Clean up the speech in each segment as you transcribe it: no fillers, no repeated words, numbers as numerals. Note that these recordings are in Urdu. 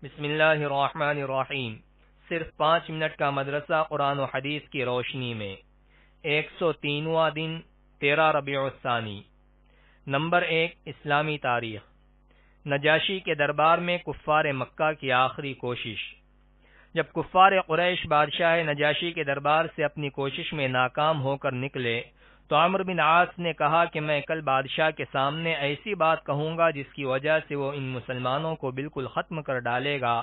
بسم اللہ الرحمن الرحیم۔ صرف 5 منٹ کا مدرسہ قرآن و حدیث کی روشنی میں 103واں دن 13 ربیع الثانی۔ نمبر 1، اسلامی تاریخ۔ نجاشی کے دربار میں کفار مکہ کی آخری کوشش۔ جب کفار قریش بادشاہ نجاشی کے دربار سے اپنی کوشش میں ناکام ہو کر نکلے تو عمرو بن عاص نے کہا کہ میں کل بادشاہ کے سامنے ایسی بات کہوں گا جس کی وجہ سے وہ ان مسلمانوں کو بالکل ختم کر ڈالے گا۔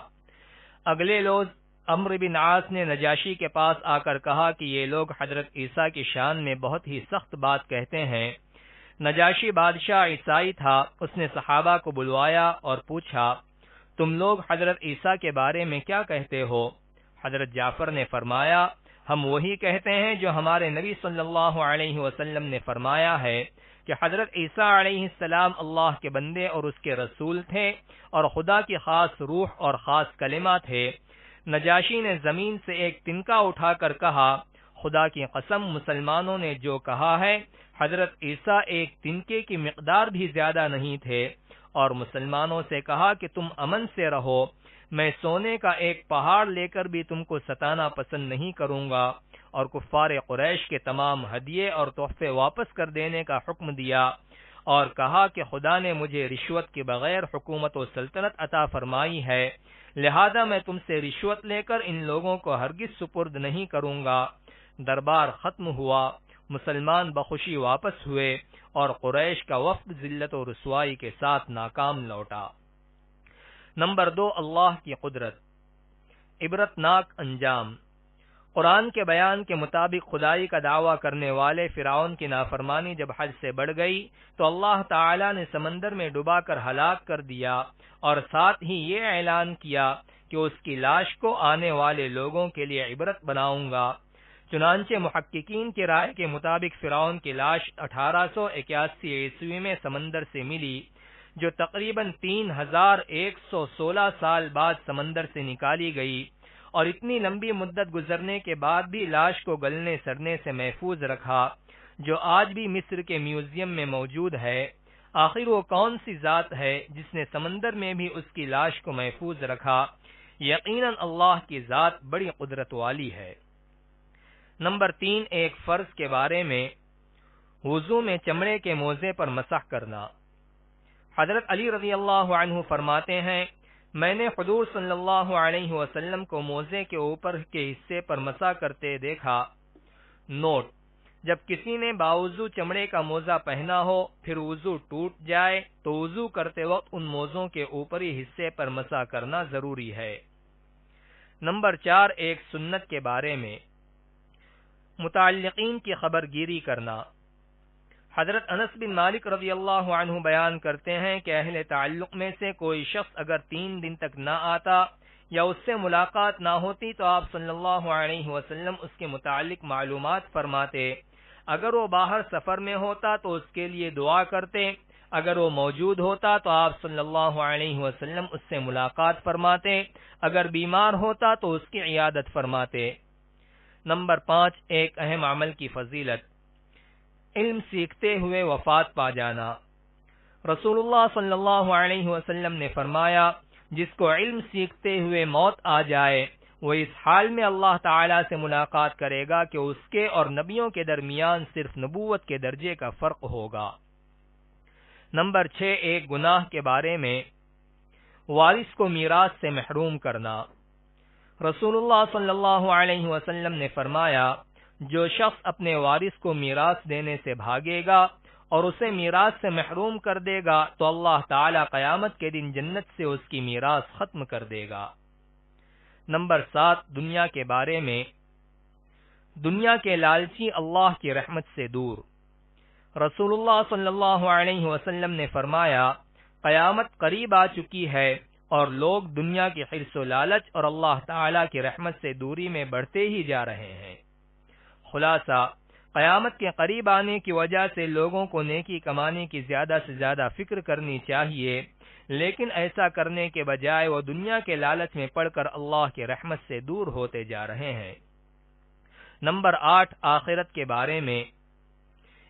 اگلے روز عمرو بن عاص نے نجاشی کے پاس آ کر کہا کہ یہ لوگ حضرت عیسیٰ کی شان میں بہت ہی سخت بات کہتے ہیں۔ نجاشی بادشاہ عیسائی تھا، اس نے صحابہ کو بلوایا اور پوچھا، تم لوگ حضرت عیسیٰ کے بارے میں کیا کہتے ہو؟ حضرت جعفر نے فرمایا، ہم وہی کہتے ہیں جو ہمارے نبی صلی اللہ علیہ وسلم نے فرمایا ہے کہ حضرت عیسیٰ علیہ السلام اللہ کے بندے اور اس کے رسول تھے اور خدا کی خاص روح اور خاص کلمہ تھے۔ نجاشی نے زمین سے ایک تنکا اٹھا کر کہا، خدا کی قسم مسلمانوں نے جو کہا ہے حضرت عیسیٰ ایک تنکے کی مقدار بھی زیادہ نہیں تھے، اور مسلمانوں سے کہا کہ تم امن سے رہو، میں سونے کا ایک پہاڑ لے کر بھی تم کو ستانا پسند نہیں کروں گا، اور کفار قریش کے تمام ہدیے اور تحفے واپس کر دینے کا حکم دیا، اور کہا کہ خدا نے مجھے رشوت کے بغیر حکومت و سلطنت عطا فرمائی ہے، لہذا میں تم سے رشوت لے کر ان لوگوں کو ہرگز سپرد نہیں کروں گا۔ دربار ختم ہوا، مسلمان بخوشی واپس ہوئے اور قریش کا وفد ذلت و رسوائی کے ساتھ ناکام لوٹا۔ نمبر 2، اللہ کی قدرت۔ عبرتناک انجام۔ قرآن کے بیان کے مطابق خدائی کا دعویٰ کرنے والے فرعون کی نافرمانی جب حد سے بڑھ گئی تو اللہ تعالی نے سمندر میں ڈبا کر ہلاک کر دیا، اور ساتھ ہی یہ اعلان کیا کہ اس کی لاش کو آنے والے لوگوں کے لیے عبرت بناؤں گا۔ چنانچہ محققین کی رائے کے مطابق فرعون کی لاش 1881 عیسوی میں سمندر سے ملی، جو تقریباً 3116 سال بعد سمندر سے نکالی گئی، اور اتنی لمبی مدت گزرنے کے بعد بھی لاش کو گلنے سڑنے سے محفوظ رکھا، جو آج بھی مصر کے میوزیم میں موجود ہے۔ آخر وہ کون سی ذات ہے جس نے سمندر میں بھی اس کی لاش کو محفوظ رکھا؟ یقیناً اللہ کی ذات بڑی قدرت والی ہے۔ نمبر 3، ایک فرض کے بارے میں، وضو میں چمڑے کے موزے پر مسح کرنا۔ حضرت علی رضی اللہ عنہ فرماتے ہیں، میں نے حضور صلی اللہ علیہ وسلم کو موزے کے اوپر کے حصے پر مسح کرتے دیکھا۔ نوٹ: جب کسی نے باوضو چمڑے کا موزہ پہنا ہو پھر وضو ٹوٹ جائے تو وضو کرتے وقت ان موزوں کے اوپری حصے پر مسح کرنا ضروری ہے۔ نمبر 4، ایک سنت کے بارے میں، متعلقین کی خبر گیری کرنا۔ حضرت انس بن مالک رضی اللہ عنہ بیان کرتے ہیں کہ اہل تعلق میں سے کوئی شخص اگر 3 دن تک نہ آتا یا اس سے ملاقات نہ ہوتی تو آپ صلی اللہ علیہ وسلم اس کے متعلق معلومات فرماتے۔ اگر وہ باہر سفر میں ہوتا تو اس کے لیے دعا کرتے، اگر وہ موجود ہوتا تو آپ صلی اللہ علیہ وسلم اس سے ملاقات فرماتے، اگر بیمار ہوتا تو اس کی عیادت فرماتے۔ نمبر 5، ایک اہم عمل کی فضیلت، علم سیکھتے ہوئے وفات پا جانا۔ رسول اللہ صلی اللہ علیہ وسلم نے فرمایا، جس کو علم سیکھتے ہوئے موت آ جائے وہ اس حال میں اللہ تعالی سے ملاقات کرے گا کہ اس کے اور نبیوں کے درمیان صرف نبوت کے درجے کا فرق ہوگا۔ نمبر 6، ایک گناہ کے بارے میں، وارث کو میراث سے محروم کرنا۔ رسول اللہ صلی اللہ علیہ وسلم نے فرمایا، جو شخص اپنے وارث کو میراث دینے سے بھاگے گا اور اسے میراث سے محروم کر دے گا تو اللہ تعالی قیامت کے دن جنت سے اس کی میراث ختم کر دے گا۔ نمبر 7، دنیا کے بارے میں، دنیا کے لالچی اللہ کی رحمت سے دور۔ رسول اللہ صلی اللہ علیہ وسلم نے فرمایا، قیامت قریب آ چکی ہے اور لوگ دنیا کی حرص و لالچ اور اللہ تعالی کی رحمت سے دوری میں بڑھتے ہی جا رہے ہیں۔ خلاصہ، قیامت کے قریب آنے کی وجہ سے لوگوں کو نیکی کمانے کی زیادہ سے زیادہ فکر کرنی چاہیے، لیکن ایسا کرنے کے بجائے وہ دنیا کے لالچ میں پڑ کر اللہ کی رحمت سے دور ہوتے جا رہے ہیں۔ نمبر 8، آخرت کے بارے میں،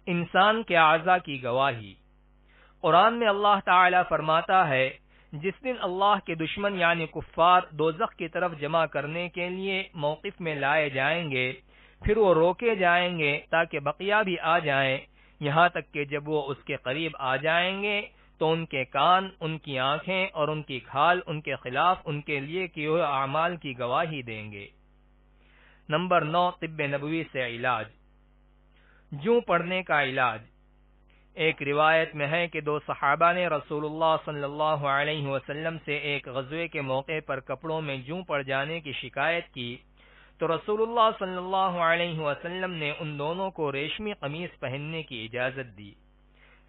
انسان کے اعضاء کی گواہی۔ قرآن میں اللہ تعالی فرماتا ہے، جس دن اللہ کے دشمن یعنی کفار دوزخ کی طرف جمع کرنے کے لیے موقف میں لائے جائیں گے، پھر وہ روکے جائیں گے تاکہ بقیہ بھی آ جائیں، یہاں تک کہ جب وہ اس کے قریب آ جائیں گے تو ان کے کان، ان کی آنکھیں اور ان کی کھال ان کے خلاف ان کے لیے کیے ہوئے اعمال کی گواہی دیں گے۔ نمبر 9، طب نبوی سے علاج۔ جوں پڑنے کا علاج۔ ایک روایت میں ہے کہ دو صحابہ نے رسول اللہ صلی اللہ علیہ وسلم سے ایک غزوے کے موقع پر کپڑوں میں جوں پڑ جانے کی شکایت کی تو رسول اللہ صلی اللہ علیہ وسلم نے ان دونوں کو ریشمی قمیص پہننے کی اجازت دی۔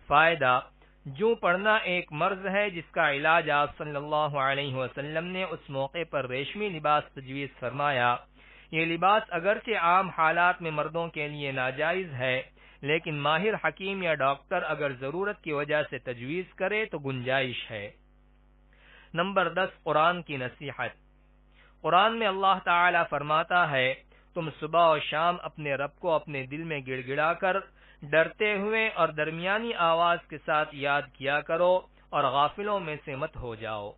فائدہ: جوں پڑنا ایک مرض ہے جس کا علاج آپ صلی اللہ علیہ وسلم نے اس موقع پر ریشمی لباس تجویز فرمایا۔ یہ لباس اگرچہ عام حالات میں مردوں کے لیے ناجائز ہے، لیکن ماہر حکیم یا ڈاکٹر اگر ضرورت کی وجہ سے تجویز کرے تو گنجائش ہے۔ نمبر 10، قرآن کی نصیحت۔ قرآن میں اللہ تعالی فرماتا ہے، تم صبح و شام اپنے رب کو اپنے دل میں گڑ گڑا کر ڈرتے ہوئے اور درمیانی آواز کے ساتھ یاد کیا کرو اور غافلوں میں سے مت ہو جاؤ۔